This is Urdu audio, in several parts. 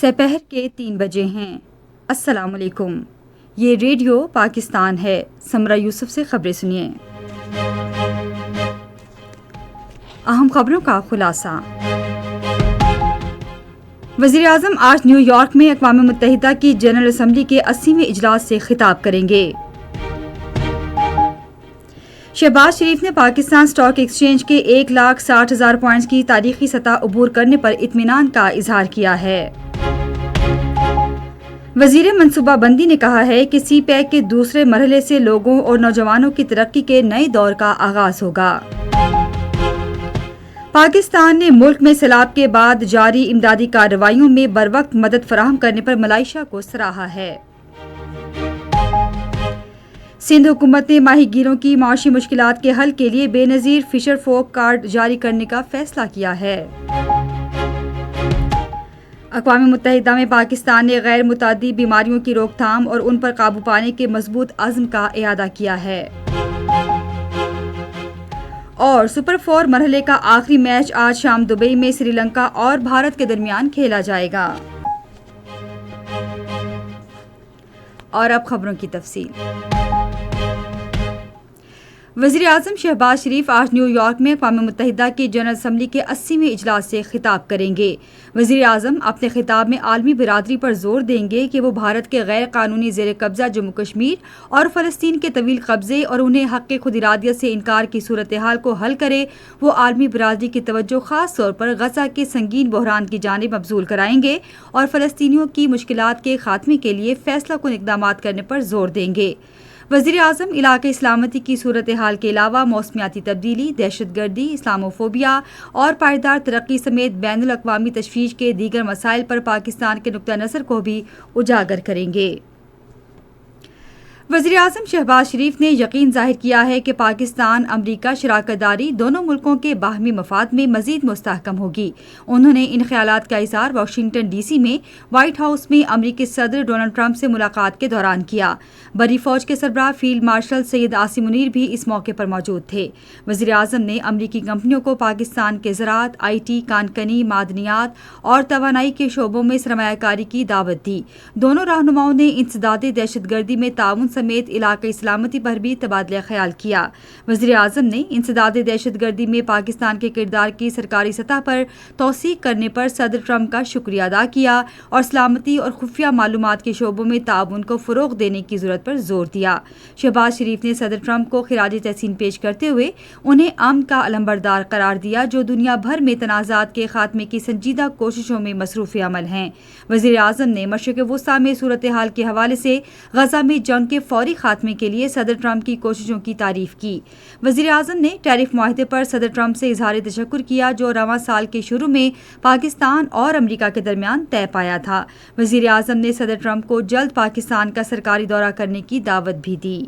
سپہر کے 3 بجے ہیں۔ السلام علیکم، یہ ریڈیو پاکستان ہے۔ سمرہ یوسف سے خبریں سنیے۔ اہم خبروں کا خلاصہ۔ وزیر اعظم آج نیو یارک میں اقوام متحدہ کی جنرل اسمبلی کے 80ویں اجلاس سے خطاب کریں گے۔ شہباز شریف نے پاکستان اسٹاک ایکسچینج کے 1,60,000 پوائنٹس کی تاریخی سطح عبور کرنے پر اطمینان کا اظہار کیا ہے۔ وزیر منصوبہ بندی نے کہا ہے کہ سی پیک کے دوسرے مرحلے سے لوگوں اور نوجوانوں کی ترقی کے نئے دور کا آغاز ہوگا۔ پاکستان نے ملک میں سیلاب کے بعد جاری امدادی کارروائیوں میں بروقت مدد فراہم کرنے پر ملائیشیا کو سراہا ہے۔ سندھ حکومت نے ماہی گیروں کی معاشی مشکلات کے حل کے لیے بے نظیر فشر فوک کارڈ جاری کرنے کا فیصلہ کیا ہے۔ اقوام متحدہ میں پاکستان نے غیر متعدی بیماریوں کی روک تھام اور ان پر قابو پانے کے مضبوط عزم کا اعادہ کیا ہے۔ اور سپر 4 مرحلے کا آخری میچ آج شام دبئی میں سری لنکا اور بھارت کے درمیان کھیلا جائے گا۔ اور اب خبروں کی تفصیل۔ وزیر اعظم شہباز شریف آج نیو یارک میں اقوام متحدہ کی جنرل اسمبلی کے 80ویں اجلاس سے خطاب کریں گے۔ وزیر اعظم اپنے خطاب میں عالمی برادری پر زور دیں گے کہ وہ بھارت کے غیر قانونی زیر قبضہ جموں کشمیر اور فلسطین کے طویل قبضے اور انہیں حق خود ارادیت سے انکار کی صورتحال کو حل کرے۔ وہ عالمی برادری کی توجہ خاص طور پر غزہ کے سنگین بحران کی جانب مبذول کرائیں گے اور فلسطینیوں کی مشکلات کے خاتمے کے لیے فیصلہ کن اقدامات کرنے پر زور دیں گے۔ وزیر اعظم علاقائی سلامتی کی صورتحال کے علاوہ موسمیاتی تبدیلی، دہشت گردی، اسلاموفوبیا اور پائیدار ترقی سمیت بین الاقوامی تشویش کے دیگر مسائل پر پاکستان کے نقطہ نظر کو بھی اجاگر کریں گے۔ وزیر اعظم شہباز شریف نے یقین ظاہر کیا ہے کہ پاکستان امریکہ شراکت داری دونوں ملکوں کے باہمی مفاد میں مزید مستحکم ہوگی۔ انہوں نے ان خیالات کا اظہار واشنگٹن ڈی سی میں وائٹ ہاؤس میں امریکی صدر ڈونلڈ ٹرمپ سے ملاقات کے دوران کیا۔ بری فوج کے سربراہ فیلڈ مارشل سید عاصم منیر بھی اس موقع پر موجود تھے۔ وزیر اعظم نے امریکی کمپنیوں کو پاکستان کے زراعت، آئی ٹی، کان کنی، معدنیات اور توانائی کے شعبوں میں سرمایہ کاری کی دعوت دی۔ دونوں رہنماؤں نے انسداد دہشت گردی میں تعاون سمیت علاقائی سلامتی پر بھی تبادلہ خیال کیا۔ وزیر اعظم نے انسداد دہشت گردی میں پاکستان کے کردار کی سرکاری سطح پر توثیق کرنے پر صدر ٹرمپ کا شکریہ ادا کیا اور سلامتی اور خفیہ معلومات کے شعبوں میں تعاون کو فروغ دینے کی ضرورت پر زور دیا۔ شہباز شریف نے صدر ٹرمپ کو خراج تحسین پیش کرتے ہوئے انہیں امن کا علمبردار قرار دیا جو دنیا بھر میں تنازعات کے خاتمے کی سنجیدہ کوششوں میں مصروف عمل ہیں۔ وزیر اعظم نے مشرق وسطیٰ میں صورتحال کے حوالے سے غزہ میں جنگ کے فوری خاتمے کے لیے صدر ٹرمپ کی کوششوں کی تعریف کی۔ وزیر اعظم نے ٹیرف معاہدے پر صدر ٹرمپ سے اظہار تشکر کیا جو رواں سال کے شروع میں پاکستان اور امریکہ کے درمیان طے پایا تھا۔ وزیر اعظم نے صدر ٹرمپ کو جلد پاکستان کا سرکاری دورہ کرنے کی دعوت بھی دی۔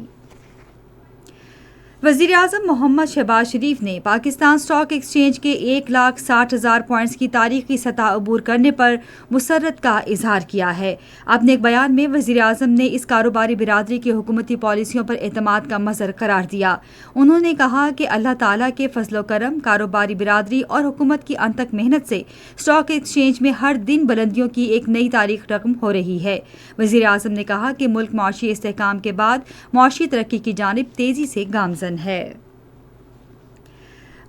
وزیر اعظم محمد شہباز شریف نے پاکستان اسٹاک ایکسچینج کے 1,60,000 پوائنٹس کی تاریخی سطح عبور کرنے پر مسرت کا اظہار کیا ہے۔ اپنے ایک بیان میں وزیر اعظم نے اس کاروباری برادری کی حکومتی پالیسیوں پر اعتماد کا مظہر قرار دیا۔ انہوں نے کہا کہ اللہ تعالیٰ کے فضل و کرم، کاروباری برادری اور حکومت کی انتھک محنت سے اسٹاک ایکسچینج میں ہر دن بلندیوں کی ایک نئی تاریخ رقم ہو رہی ہے۔ وزیر اعظم نے کہا کہ ملک معاشی استحکام کے بعد معاشی ترقی کی جانب تیزی سے گامزن ہے۔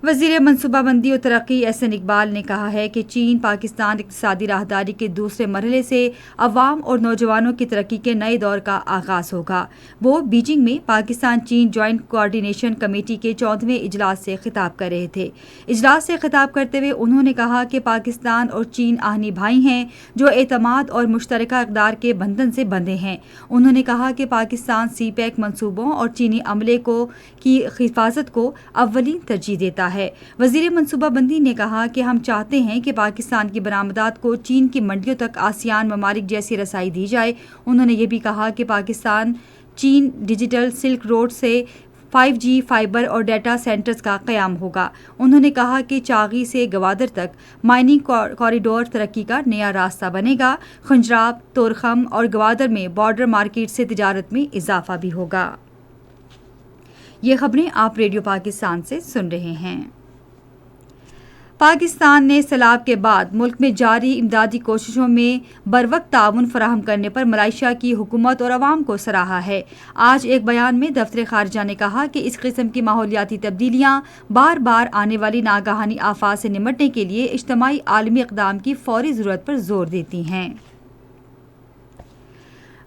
وزیر منصوبہ بندی اور ترقی احسن اقبال نے کہا ہے کہ چین پاکستان اقتصادی راہداری کے دوسرے مرحلے سے عوام اور نوجوانوں کی ترقی کے نئے دور کا آغاز ہوگا۔ وہ بیجنگ میں پاکستان چین جوائنٹ کوآرڈینیشن کمیٹی کے 14ویں اجلاس سے خطاب کر رہے تھے۔ اجلاس سے خطاب کرتے ہوئے انہوں نے کہا کہ پاکستان اور چین آہنی بھائی ہیں جو اعتماد اور مشترکہ اقدار کے بندھن سے بندھے ہیں۔ انہوں نے کہا کہ پاکستان سی پیک منصوبوں اور چینی عملے کی حفاظت کو اولین ترجیح دیتا ہے۔ وزیر منصوبہ بندی نے کہا کہ ہم چاہتے ہیں کہ پاکستان کی برآمدات کو چین کی منڈیوں تک آسیان ممالک جیسی رسائی دی جائے۔ انہوں نے یہ بھی کہا کہ پاکستان چین ڈیجیٹل سلک روڈ سے 5G فائبر اور ڈیٹا سینٹرز کا قیام ہوگا۔ انہوں نے کہا کہ چاغی سے گوادر تک مائننگ کوریڈور ترقی کا نیا راستہ بنے گا۔ خنجراب، تورخم اور گوادر میں بارڈر مارکیٹ سے تجارت میں اضافہ بھی ہوگا۔ یہ خبریں آپ ریڈیو پاکستان سے سن رہے ہیں۔ پاکستان نے سیلاب کے بعد ملک میں جاری امدادی کوششوں میں بروقت تعاون فراہم کرنے پر ملائیشیا کی حکومت اور عوام کو سراہا ہے۔ آج ایک بیان میں دفتر خارجہ نے کہا کہ اس قسم کی ماحولیاتی تبدیلیاں بار بار آنے والی ناگہانی آفات سے نمٹنے کے لیے اجتماعی عالمی اقدام کی فوری ضرورت پر زور دیتی ہیں۔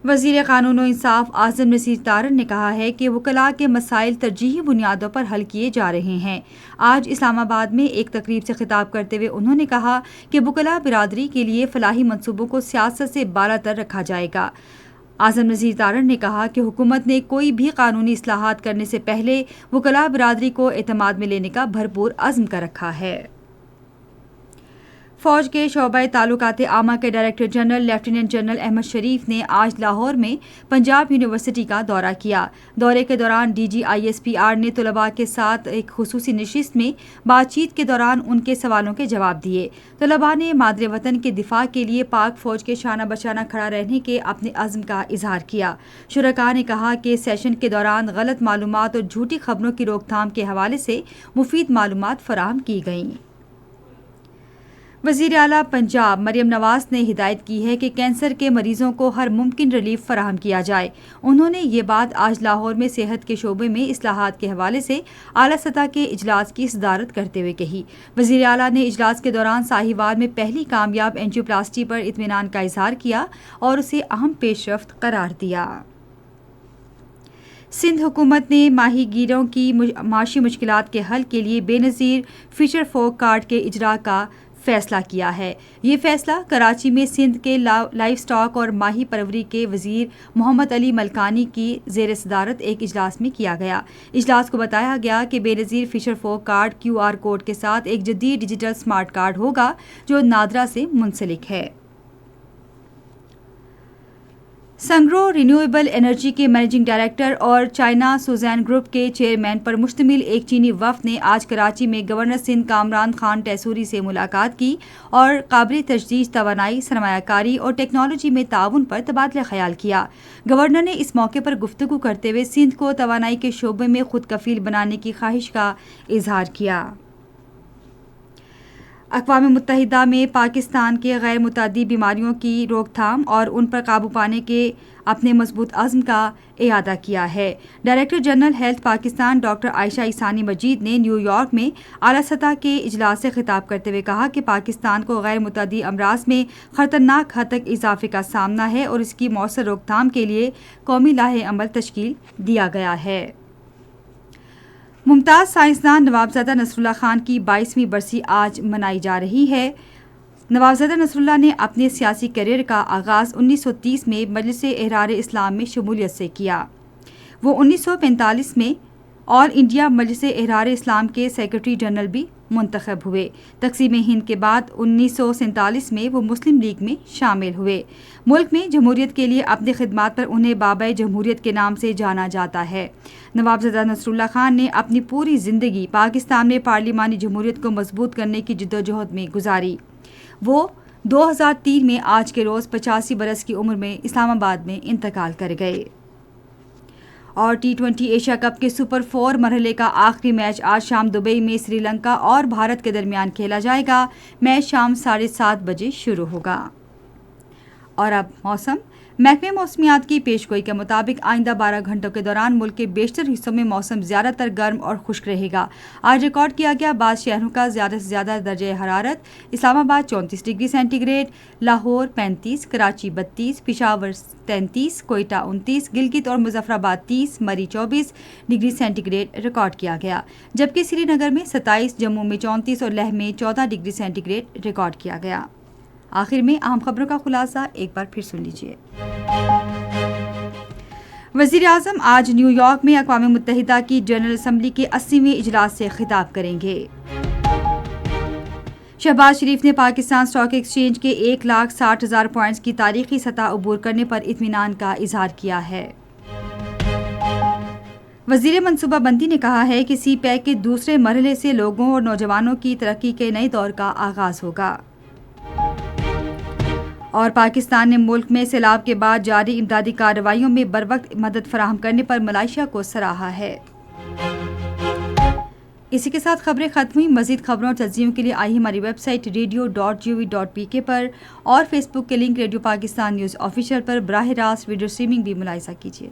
وزیر قانون و انصاف اعظم نصیر تارڑ نے کہا ہے کہ وکلاء کے مسائل ترجیحی بنیادوں پر حل کیے جا رہے ہیں۔ آج اسلام آباد میں ایک تقریب سے خطاب کرتے ہوئے انہوں نے کہا کہ وکلاء برادری کے لیے فلاحی منصوبوں کو سیاست سے بالا تر رکھا جائے گا۔ اعظم نصیر تارڑ نے کہا کہ حکومت نے کوئی بھی قانونی اصلاحات کرنے سے پہلے وکلاء برادری کو اعتماد میں لینے کا بھرپور عزم کر رکھا ہے۔ فوج کے شعبہ تعلقات عامہ کے director general lieutenant general Ahmed Sharif نے آج لاہور میں پنجاب یونیورسٹی کا دورہ کیا۔ دورے کے دوران ڈی جی ISPR نے طلباء کے ساتھ ایک خصوصی نشست میں بات چیت کے دوران ان کے سوالوں کے جواب دیے۔ طلباء نے مادر وطن کے دفاع کے لیے پاک فوج کے شانہ بشانہ کھڑا رہنے کے اپنے عزم کا اظہار کیا۔ شرکاء نے کہا کہ سیشن کے دوران غلط معلومات اور جھوٹی خبروں کی روک تھام کے حوالے سے مفید معلومات فراہم کی گئیں۔ وزیر اعلیٰ پنجاب مریم نواز نے ہدایت کی ہے کہ کینسر کے مریضوں کو ہر ممکن ریلیف فراہم کیا جائے۔ انہوں نے یہ بات آج لاہور میں صحت کے شعبے میں اصلاحات کے حوالے سے اعلیٰ سطح کے اجلاس کی صدارت کرتے ہوئے کہی۔ وزیر اعلیٰ نے اجلاس کے دوران ساہیوال میں پہلی کامیاب اینجیوپلاسٹی پر اطمینان کا اظہار کیا اور اسے اہم پیش رفت قرار دیا۔ سندھ حکومت نے ماہی گیروں کی معاشی مشکلات کے حل کے لیے بے نظیر فشر فوک کارڈ کے اجرا کا فیصلہ کیا ہے۔ یہ فیصلہ کراچی میں سندھ کے لائف سٹاک اور ماہی پروری کے وزیر محمد علی ملکانی کی زیر صدارت ایک اجلاس میں کیا گیا۔ اجلاس کو بتایا گیا کہ بے نظیر فشر فوک کارڈ QR کوڈ کے ساتھ ایک جدید ڈیجیٹل سمارٹ کارڈ ہوگا جو نادرا سے منسلک ہے۔ سنگرو رینیویبل انرجی کے منیجنگ ڈائریکٹر اور چائنا سوزین گروپ کے چیئرمین پر مشتمل ایک چینی وفد نے آج کراچی میں گورنر سندھ کامران خان ٹیسوری سے ملاقات کی اور قابل تجدید توانائی، سرمایہ کاری اور ٹیکنالوجی میں تعاون پر تبادلہ خیال کیا۔ گورنر نے اس موقع پر گفتگو کرتے ہوئے سندھ کو توانائی کے شعبے میں خود کفیل بنانے کی خواہش کا اظہار کیا۔ اقوام متحدہ میں پاکستان کے غیر متعدی بیماریوں کی روک تھام اور ان پر قابو پانے کے اپنے مضبوط عزم کا اعادہ کیا ہے۔ Director general health Pakistan doctor Ayesha Ehsani Majeed نے نیو یارک میں اعلیٰ سطح کے اجلاس سے خطاب کرتے ہوئے کہا کہ پاکستان کو غیر متعدی امراض میں خطرناک حد تک اضافے کا سامنا ہے اور اس کی مؤثر روک تھام کے لیے قومی لائحہ عمل تشکیل دیا گیا ہے۔ ممتاز سائنسدان نوابزادہ نصر اللہ خان کی 22ویں برسی آج منائی جا رہی ہے۔ نوابزادہ نصر اللہ نے اپنے سیاسی کیریئر کا آغاز 1930 میں مجلس احرار اسلام میں شمولیت سے کیا۔ وہ 1945 میں آل انڈیا مجلس احرار اسلام کے سیکرٹری جنرل بھی منتخب ہوئے۔ تقسیم ہند کے بعد 1947 میں وہ مسلم لیگ میں شامل ہوئے۔ ملک میں جمہوریت کے لیے اپنی خدمات پر انہیں بابائے جمہوریت کے نام سے جانا جاتا ہے۔ نوابزادہ نصر اللہ خان نے اپنی پوری زندگی پاکستان میں پارلیمانی جمہوریت کو مضبوط کرنے کی جدوجہد میں گزاری۔ وہ 2003 میں آج کے روز 85 برس کی عمر میں اسلام آباد میں انتقال کر گئے۔ اور T20 ایشیا کپ کے سپر 4 مرحلے کا آخری میچ آج شام دبئی میں سری لنکا اور بھارت کے درمیان کھیلا جائے گا۔ میچ شام 7:30 بجے شروع ہوگا۔ اور اب موسم۔ محکمہ موسمیات کی پیشگوئی کے مطابق آئندہ 12 گھنٹوں کے دوران ملک کے بیشتر حصوں میں موسم زیادہ تر گرم اور خشک رہے گا۔ آج ریکارڈ کیا گیا بعض شہروں کا زیادہ سے زیادہ درجہ حرارت: Islamabad 34 degree centigrade, Lahore 35، Karachi 32، Peshawar 33، Quetta 29، Gilgit اور Muzaffarabad 30، Murree 24 degree centigrade record کیا گیا، جبکہ سری نگر میں 27، جموں میں 34 اور لیہ میں 14 ڈگری سینٹی گریڈ ریکارڈ کیا گیا۔ آخر میں اہم خبروں کا خلاصہ ایک بار پھر سن لیجیے۔ وزیر اعظم آج نیو یارک میں اقوام متحدہ کی جنرل اسمبلی کے 80ویں اجلاس سے خطاب کریں گے۔ شہباز شریف نے پاکستان اسٹاک ایکسچینج کے 1,60,000 پوائنٹس کی تاریخی سطح عبور کرنے پر اطمینان کا اظہار کیا ہے۔ وزیر منصوبہ بندی نے کہا ہے کہ سی پیک کے دوسرے مرحلے سے لوگوں اور نوجوانوں کی ترقی کے نئے دور کا آغاز ہوگا۔ اور پاکستان نے ملک میں سیلاب کے بعد جاری امدادی کارروائیوں میں بروقت مدد فراہم کرنے پر ملائیشیا کو سراہا ہے۔ اسی کے ساتھ خبریں ختم ہوئی. مزید خبروں اور تجزیوں کے لیے آئی ہماری ویب سائٹ radio.gov.pk پر اور فیس بک کے link radio Pakistan news official پر براہ راست ویڈیو اسٹریمنگ بھی ملاحظہ کیجیے.